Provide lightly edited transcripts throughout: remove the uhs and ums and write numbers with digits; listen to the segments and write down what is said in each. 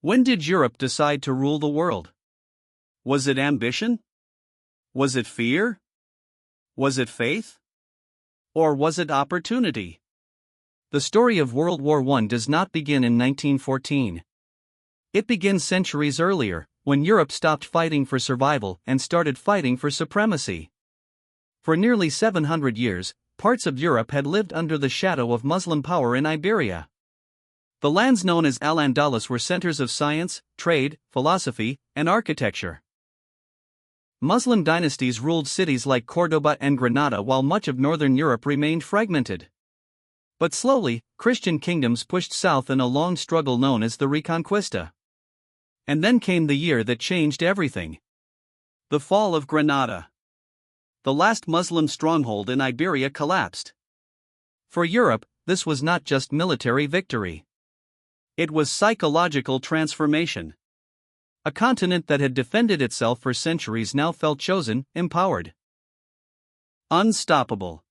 When did Europe decide to rule the world? Was it ambition? Was it fear? Was it faith? Or was it opportunity? The story of World War I does not begin in 1914. It begins centuries earlier, when Europe stopped fighting for survival and started fighting for supremacy. For nearly 700 years, parts of Europe had lived under the shadow of Muslim power in Iberia. The lands known as Al-Andalus were centers of science, trade, philosophy, and architecture. Muslim dynasties ruled cities like Córdoba and Granada while much of northern Europe remained fragmented. But slowly, Christian kingdoms pushed south in a long struggle known as the Reconquista. And then came the year that changed everything. The fall of Granada. The last Muslim stronghold in Iberia collapsed. For Europe, this was not just military victory. It was psychological transformation. A continent that had defended itself for centuries now felt chosen, empowered, unstoppable.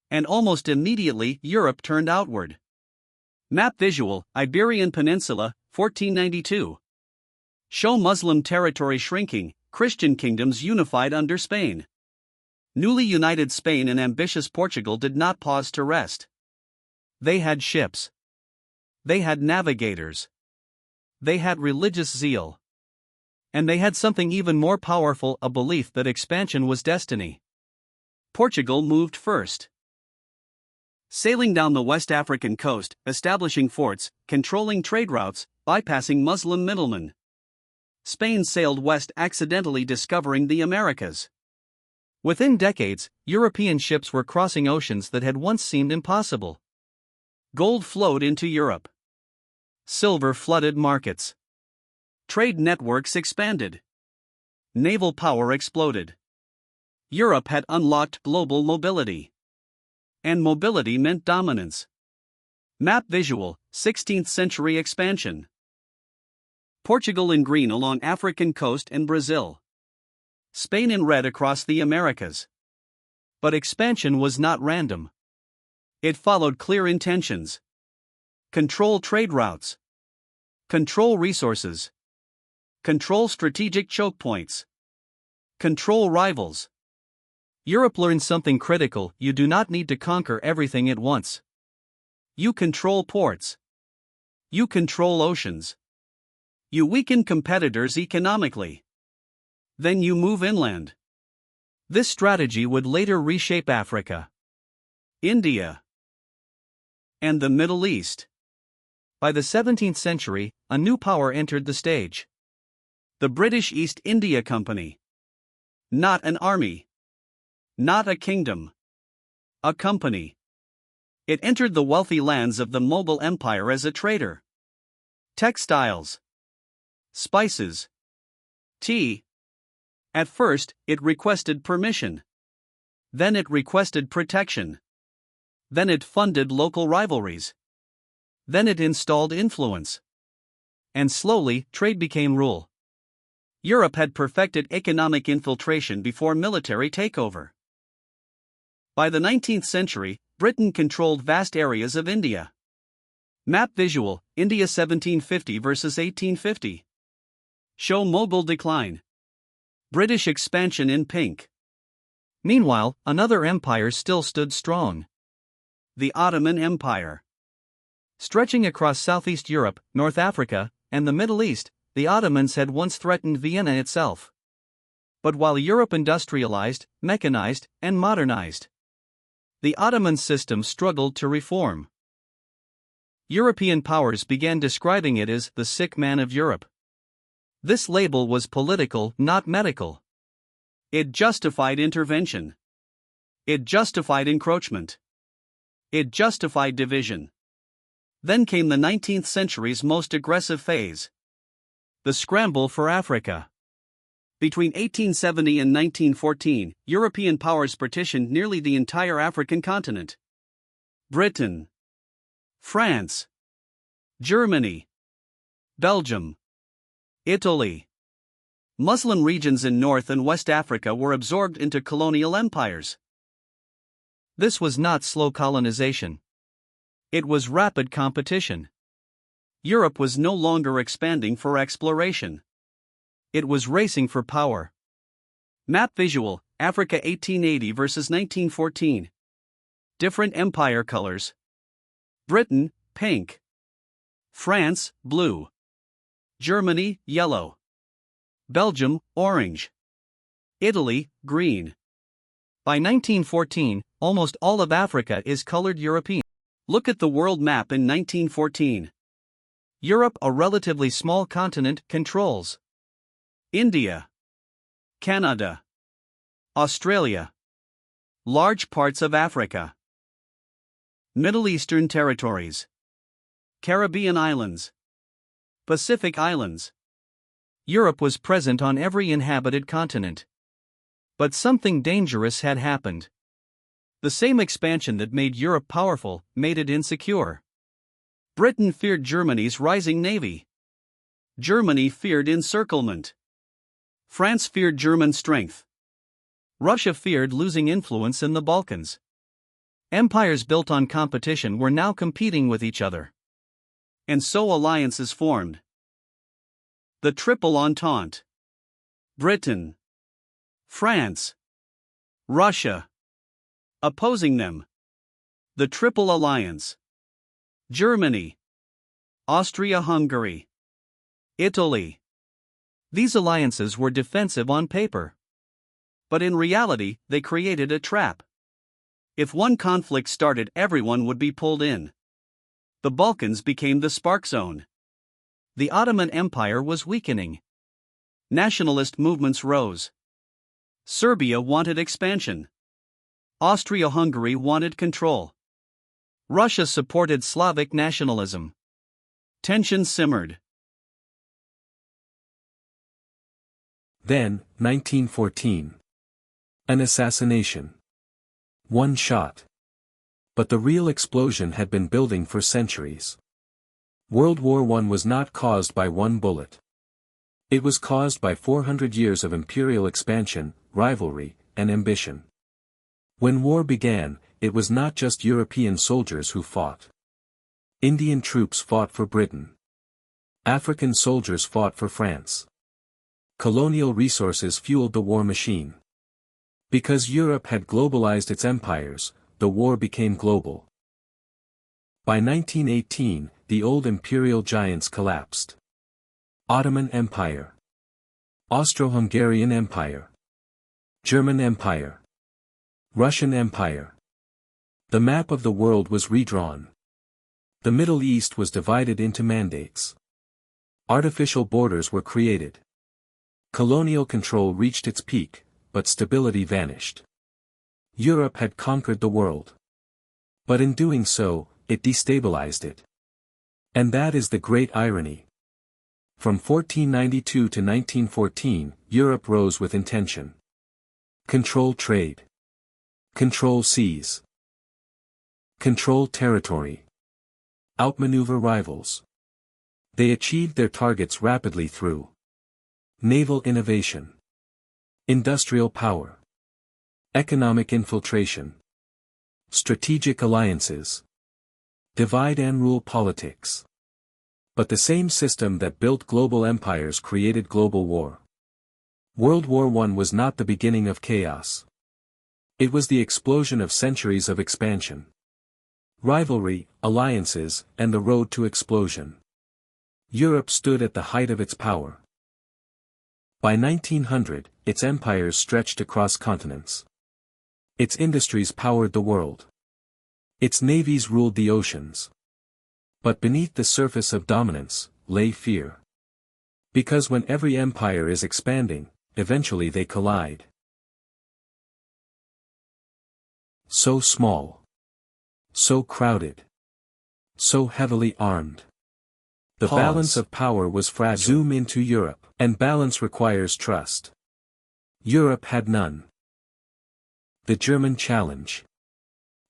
And almost immediately, Europe turned outward. Map visual, Iberian Peninsula, 1492. Show Muslim territory shrinking, Christian kingdoms unified under Spain. Newly united Spain and ambitious Portugal did not pause to rest. They had ships. They had navigators. They had religious zeal. And they had something even more powerful, a belief that expansion was destiny. Portugal moved first. Sailing down the West African coast, establishing forts, controlling trade routes, bypassing Muslim middlemen. Spain sailed west, accidentally discovering the Americas. Within decades, European ships were crossing oceans that had once seemed impossible. Gold flowed into Europe. Silver flooded markets. Trade networks expanded. Naval power exploded. Europe had unlocked global mobility. And mobility meant dominance. Map visual, 16th century expansion. Portugal in green along African coast and Brazil. Spain in red across the Americas. But expansion was not random. It followed clear intentions. Control trade routes. Control resources. Control strategic choke points. Control rivals. Europe learned something critical: you do not need to conquer everything at once. You control ports. You control oceans. You weaken competitors economically. Then you move inland. This strategy would later reshape Africa, India, and the Middle East. By the 17th century, a new power entered the stage. The British East India Company. Not an army. Not a kingdom. A company. It entered the wealthy lands of the Mughal Empire as a trader. Textiles. Spices. Tea. At first, it requested permission. Then it requested protection. Then it funded local rivalries. Then it installed influence. And slowly, trade became rule. Europe had perfected economic infiltration before military takeover. By the 19th century, Britain controlled vast areas of India. Map visual, India 1750 versus 1850. Show Mughal decline. British expansion in pink. Meanwhile, another empire still stood strong. The Ottoman Empire. Stretching across Southeast Europe, North Africa, and the Middle East, the Ottomans had once threatened Vienna itself. But while Europe industrialized, mechanized, and modernized, the Ottoman system struggled to reform. European powers began describing it as the sick man of Europe. This label was political, not medical. It justified intervention. It justified encroachment. It justified division. Then came the 19th century's most aggressive phase. The scramble for Africa. Between 1870 and 1914, European powers partitioned nearly the entire African continent. Britain, France, Germany, Belgium, Italy. Muslim regions in North and West Africa were absorbed into colonial empires. This was not slow colonization. It was rapid competition. Europe was no longer expanding for exploration. It was racing for power. Map visual, Africa 1880 versus 1914. Different empire colors. Britain, pink. France, blue. Germany, yellow. Belgium, orange. Italy, green. By 1914, almost all of Africa is colored European. Look at the world map in 1914. Europe, a relatively small continent, controls India, Canada, Australia, large parts of Africa, Middle Eastern territories, Caribbean islands, Pacific islands. Europe was present on every inhabited continent. But something dangerous had happened. The same expansion that made Europe powerful made it insecure. Britain feared Germany's rising navy. Germany feared encirclement. France feared German strength. Russia feared losing influence in the Balkans. Empires built on competition were now competing with each other. And so alliances formed. The Triple Entente. Britain, France, Russia. Opposing them. The Triple Alliance. Germany, Austria-Hungary, Italy. These alliances were defensive on paper. But in reality, they created a trap. If one conflict started, everyone would be pulled in. The Balkans became the spark zone. The Ottoman Empire was weakening. Nationalist movements rose. Serbia wanted expansion. Austria-Hungary wanted control. Russia supported Slavic nationalism. Tension simmered. Then, 1914. An assassination. One shot. But the real explosion had been building for centuries. World War I was not caused by one bullet. It was caused by 400 years of imperial expansion, rivalry, and ambition. When war began, it was not just European soldiers who fought. Indian troops fought for Britain. African soldiers fought for France. Colonial resources fueled the war machine. Because Europe had globalized its empires, the war became global. By 1918, the old imperial giants collapsed. Ottoman Empire, Austro-Hungarian Empire, German Empire, Russian Empire. The map of the world was redrawn. The Middle East was divided into mandates. Artificial borders were created. Colonial control reached its peak, but stability vanished. Europe had conquered the world. But in doing so, it destabilized it. And that is the great irony. From 1492 to 1914, Europe rose with intention. Control trade. Control seas. Control territory. Outmaneuver rivals. They achieved their targets rapidly through naval innovation, industrial power, economic infiltration, strategic alliances, divide and rule politics. But the same system that built global empires created global war. World War I was not the beginning of chaos. It was the explosion of centuries of expansion. Rivalry, alliances, and the road to explosion. Europe stood at the height of its power. By 1900, its empires stretched across continents. Its industries powered the world. Its navies ruled the oceans. But beneath the surface of dominance, lay fear. Because when every empire is expanding, eventually they collide. So small. So crowded. So heavily armed. The balance of power was fragile. Zoom into Europe, and balance requires trust. Europe had none. The German challenge.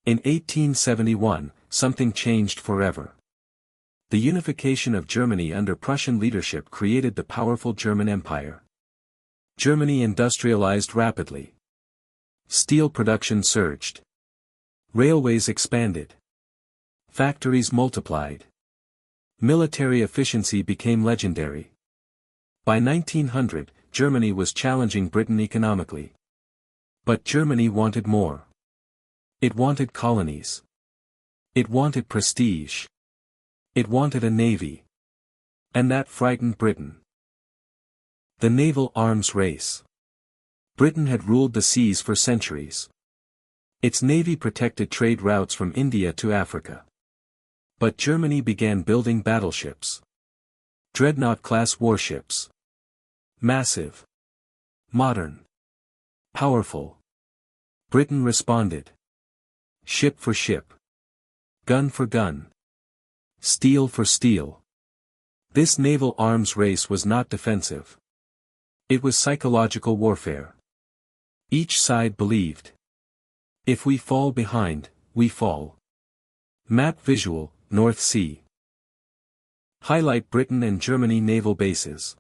In 1871, something changed forever. The unification of Germany under Prussian leadership created the powerful German Empire. Germany industrialized rapidly. Steel production surged. Railways expanded. Factories multiplied. Military efficiency became legendary. By 1900, Germany was challenging Britain economically. But Germany wanted more. It wanted colonies. It wanted prestige. It wanted a navy. And that frightened Britain. The naval arms race. Britain had ruled the seas for centuries. Its navy protected trade routes from India to Africa. But Germany began building battleships. Dreadnought-class warships. Massive. Modern. Powerful. Britain responded. Ship for ship. Gun for gun. Steel for steel. This naval arms race was not defensive. It was psychological warfare. Each side believed. If we fall behind, we fall. Map visual, North Sea. Highlight Britain and Germany naval bases.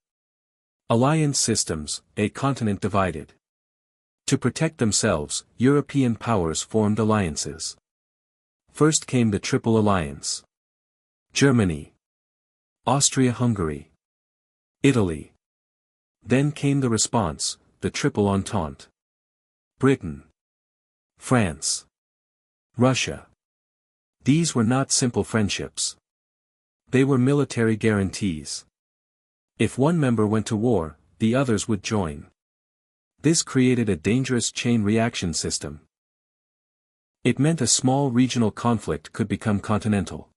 Alliance systems, a continent divided. To protect themselves, European powers formed alliances. First came the Triple Alliance. Germany. Austria-Hungary. Italy. Then came the response, the Triple Entente. Britain. France. Russia. These were not simple friendships. They were military guarantees. If one member went to war, the others would join. This created a dangerous chain reaction system. It meant a small regional conflict could become continental.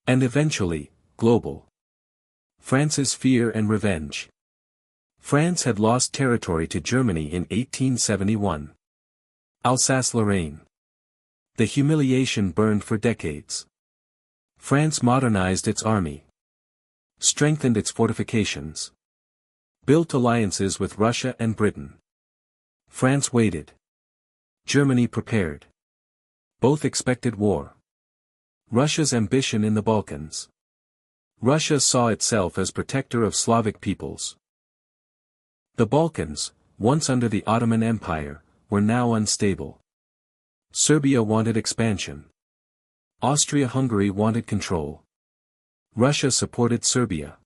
And eventually, global. France's fear and revenge. France had lost territory to Germany in 1871. Alsace-Lorraine. The humiliation burned for decades. France modernized its army. Strengthened its fortifications. Built alliances with Russia and Britain. France waited. Germany prepared. Both expected war. Russia's ambition in the Balkans. Russia saw itself as protector of Slavic peoples. The Balkans, once under the Ottoman Empire, were now unstable. Serbia wanted expansion. Austria-Hungary wanted control. Russia supported Serbia.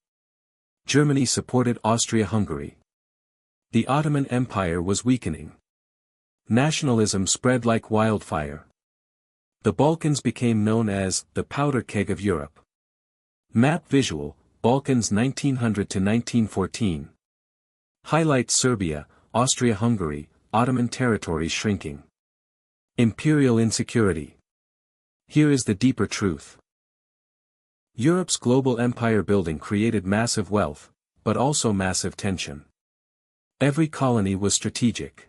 Germany supported Austria-Hungary. The Ottoman Empire was weakening. Nationalism spread like wildfire. The Balkans became known as the powder keg of Europe. Map visual, Balkans 1900 to 1914. Highlights Serbia, Austria-Hungary, Ottoman territories shrinking. Imperial insecurity. Here is the deeper truth. Europe's global empire building created massive wealth, but also massive tension. Every colony was strategic.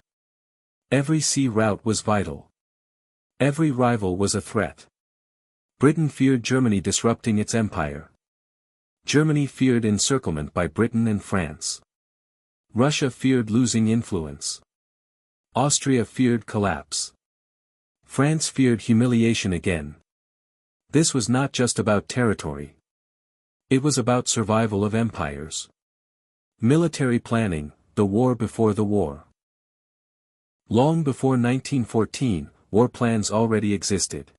Every sea route was vital. Every rival was a threat. Britain feared Germany disrupting its empire. Germany feared encirclement by Britain and France. Russia feared losing influence. Austria feared collapse. France feared humiliation again. This was not just about territory. It was about survival of empires. Military planning, the war before the war. Long before 1914, war plans already existed.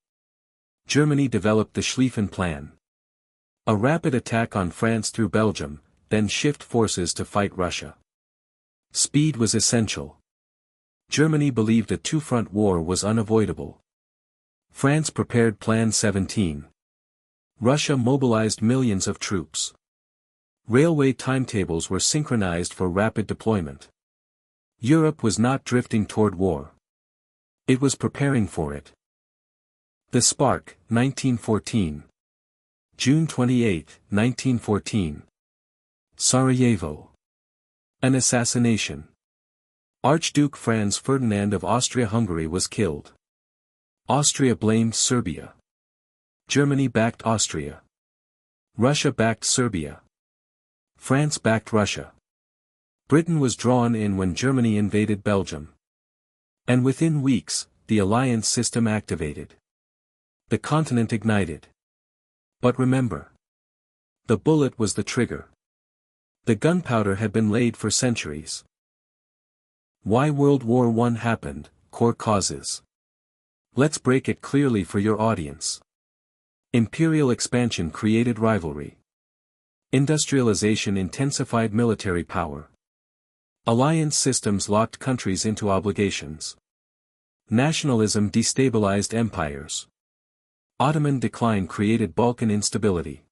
Germany developed the Schlieffen Plan. A rapid attack on France through Belgium, then shift forces to fight Russia. Speed was essential. Germany believed a two-front war was unavoidable. France prepared Plan 17. Russia mobilized millions of troops. Railway timetables were synchronized for rapid deployment. Europe was not drifting toward war. It was preparing for it. The Spark, 1914. June 28, 1914. Sarajevo. An assassination. Archduke Franz Ferdinand of Austria-Hungary was killed. Austria blamed Serbia. Germany backed Austria. Russia backed Serbia. France backed Russia. Britain was drawn in when Germany invaded Belgium. And within weeks, the alliance system activated. The continent ignited. But remember. The bullet was the trigger. The gunpowder had been laid for centuries. Why World War I happened, core causes. Let's break it clearly for your audience. Imperial expansion created rivalry. Industrialization intensified military power. Alliance systems locked countries into obligations. Nationalism destabilized empires. Ottoman decline created Balkan instability.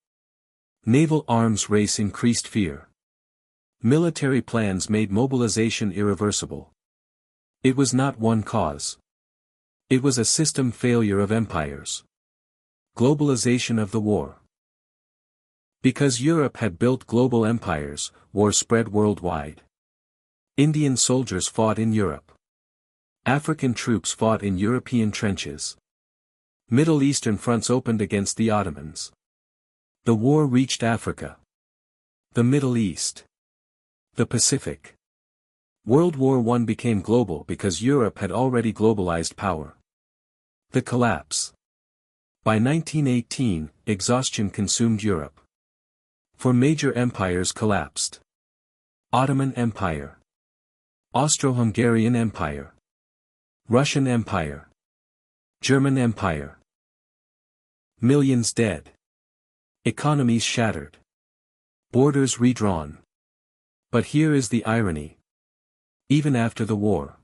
Naval arms race increased fear. Military plans made mobilization irreversible. It was not one cause. It was a system failure of empires. Globalization of the war. Because Europe had built global empires, war spread worldwide. Indian soldiers fought in Europe. African troops fought in European trenches. Middle Eastern fronts opened against the Ottomans. The war reached Africa, the Middle East, the Pacific. World War I became global because Europe had already globalized power. The collapse. By 1918, exhaustion consumed Europe. Four major empires collapsed. Ottoman Empire, Austro-Hungarian Empire, Russian Empire, German Empire. Millions dead. Economies shattered. Borders redrawn. But here is the irony. Even after the war,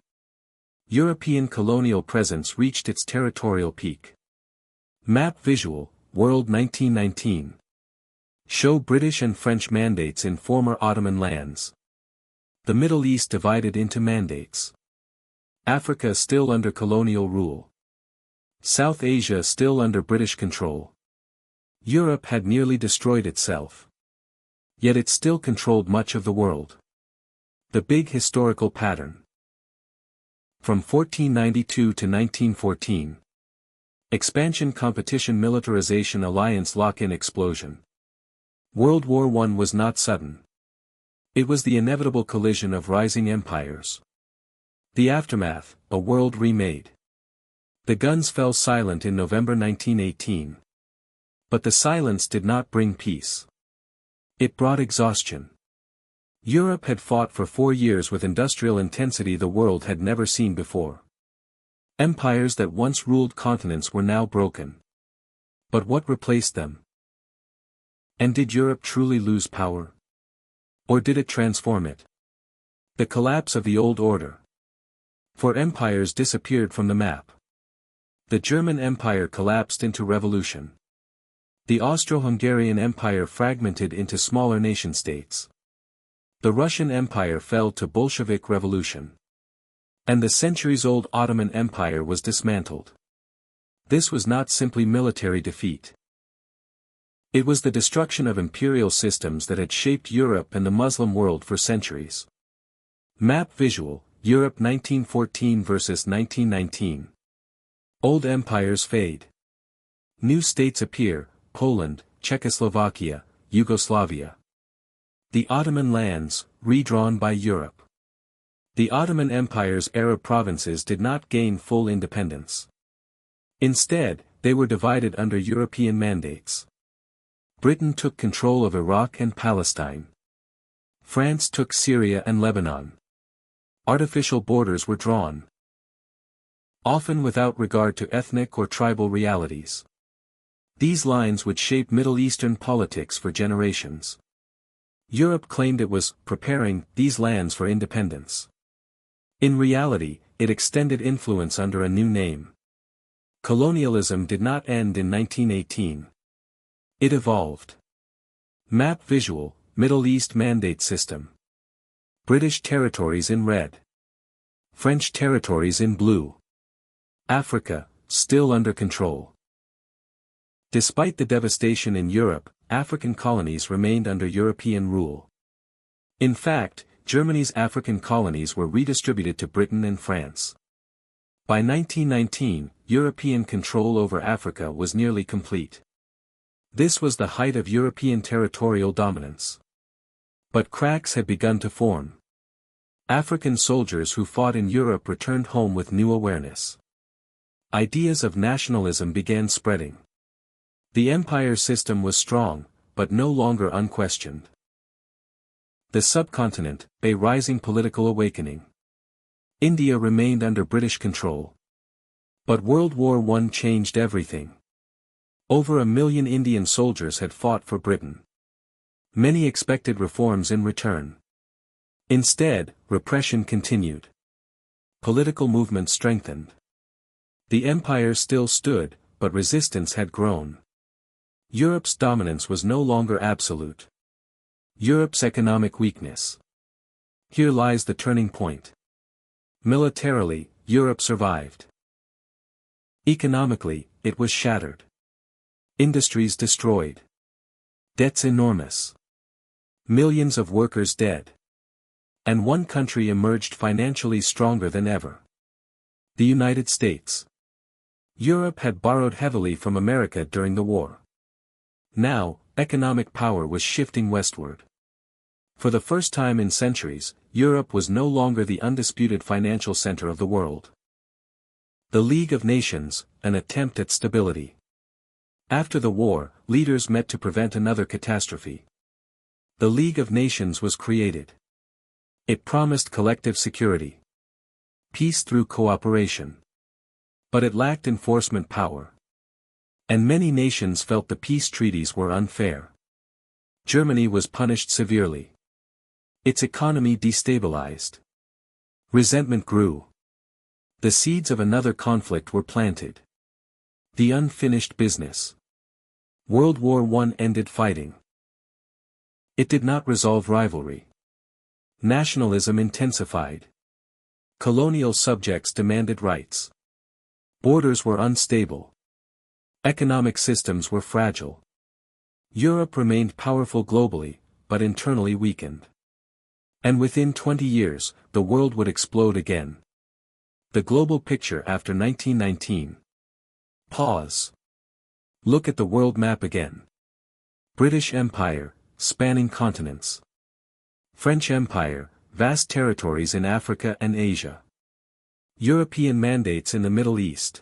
European colonial presence reached its territorial peak. Map visual, World 1919. Show British and French mandates in former Ottoman lands. The Middle East divided into mandates. Africa still under colonial rule. South Asia still under British control. Europe had nearly destroyed itself. Yet it still controlled much of the world. The big historical pattern. From 1492 to 1914. Expansion, competition, militarization, alliance, lock-in, explosion. World War I was not sudden. It was the inevitable collision of rising empires. The aftermath, a world remade. The guns fell silent in November 1918. But the silence did not bring peace. It brought exhaustion. Europe had fought for 4 years with industrial intensity the world had never seen before. Empires that once ruled continents were now broken. But what replaced them? And did Europe truly lose power? Or did it transform it? The collapse of the old order. 4 empires disappeared from the map. The German Empire collapsed into revolution. The Austro-Hungarian Empire fragmented into smaller nation-states. The Russian Empire fell to Bolshevik revolution. And the centuries-old Ottoman Empire was dismantled. This was not simply military defeat. It was the destruction of imperial systems that had shaped Europe and the Muslim world for centuries. Map visual, Europe 1914 versus 1919. Old empires fade. New states appear, Poland, Czechoslovakia, Yugoslavia. The Ottoman lands, redrawn by Europe. The Ottoman Empire's Arab provinces did not gain full independence. Instead, they were divided under European mandates. Britain took control of Iraq and Palestine. France took Syria and Lebanon. Artificial borders were drawn, often without regard to ethnic or tribal realities. These lines would shape Middle Eastern politics for generations. Europe claimed it was preparing these lands for independence. In reality, it extended influence under a new name. Colonialism did not end in 1918. It evolved. Map visual, Middle East mandate system. British territories in red. French territories in blue. Africa, still under control. Despite the devastation in Europe, African colonies remained under European rule. In fact, Germany's African colonies were redistributed to Britain and France. By 1919, European control over Africa was nearly complete. This was the height of European territorial dominance. But cracks had begun to form. African soldiers who fought in Europe returned home with new awareness. Ideas of nationalism began spreading. The empire system was strong, but no longer unquestioned. The subcontinent, a rising political awakening. India remained under British control. But World War I changed everything. Over 1 million Indian soldiers had fought for Britain. Many expected reforms in return. Instead, repression continued. Political movements strengthened. The empire still stood, but resistance had grown. Europe's dominance was no longer absolute. Europe's economic weakness. Here lies the turning point. Militarily, Europe survived. Economically, it was shattered. Industries destroyed. Debts enormous. Millions of workers dead. And one country emerged financially stronger than ever. The United States. Europe had borrowed heavily from America during the war. Now, economic power was shifting westward. For the first time in centuries, Europe was no longer the undisputed financial center of the world. The League of Nations, an attempt at stability. After the war, leaders met to prevent another catastrophe. The League of Nations was created. It promised collective security. Peace through cooperation. But it lacked enforcement power. And many nations felt the peace treaties were unfair. Germany was punished severely. Its economy destabilized. Resentment grew. The seeds of another conflict were planted. The unfinished business. World War I ended fighting. It did not resolve rivalry. Nationalism intensified. Colonial subjects demanded rights. Borders were unstable. Economic systems were fragile. Europe remained powerful globally, but internally weakened. And within 20 years, the world would explode again. The global picture after 1919. Pause. Look at the world map again. British Empire, spanning continents. French Empire, vast territories in Africa and Asia. European mandates in the Middle East.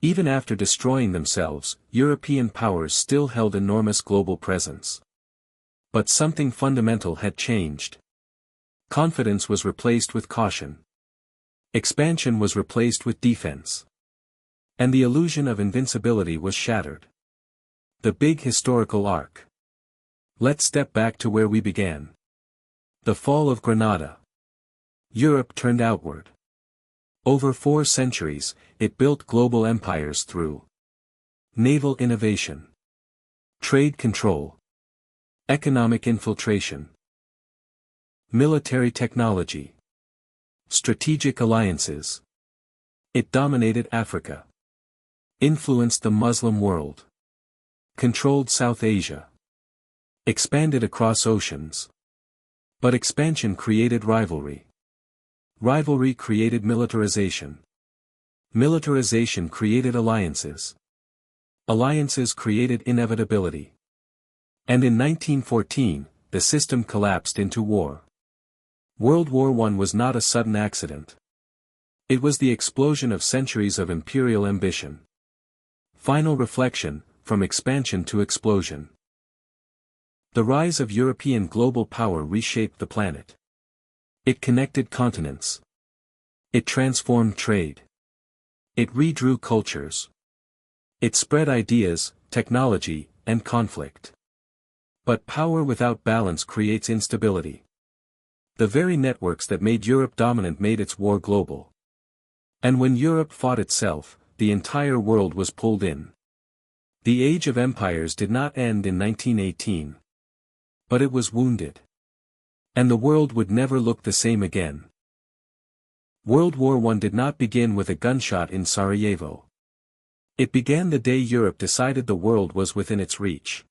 Even after destroying themselves, European powers still held enormous global presence. But something fundamental had changed. Confidence was replaced with caution. Expansion was replaced with defense. And the illusion of invincibility was shattered. The big historical arc. Let's step back to where we began. The fall of Granada. Europe turned outward. Over 4 centuries, it built global empires through naval innovation, trade control, economic infiltration, military technology, strategic alliances. It dominated Africa, influenced the Muslim world, controlled South Asia, expanded across oceans. But expansion created rivalry. Rivalry created militarization. Militarization created alliances. Alliances created inevitability. And in 1914, the system collapsed into war. World War I was not a sudden accident. It was the explosion of centuries of imperial ambition. Final reflection, from expansion to explosion. The rise of European global power reshaped the planet. It connected continents. It transformed trade. It redrew cultures. It spread ideas, technology, and conflict. But power without balance creates instability. The very networks that made Europe dominant made its war global. And when Europe fought itself, the entire world was pulled in. The age of empires did not end in 1918. But it was wounded. And the world would never look the same again. World War I did not begin with a gunshot in Sarajevo. It began the day Europe decided the world was within its reach.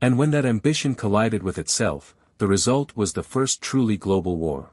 And when that ambition collided with itself, the result was the first truly global war.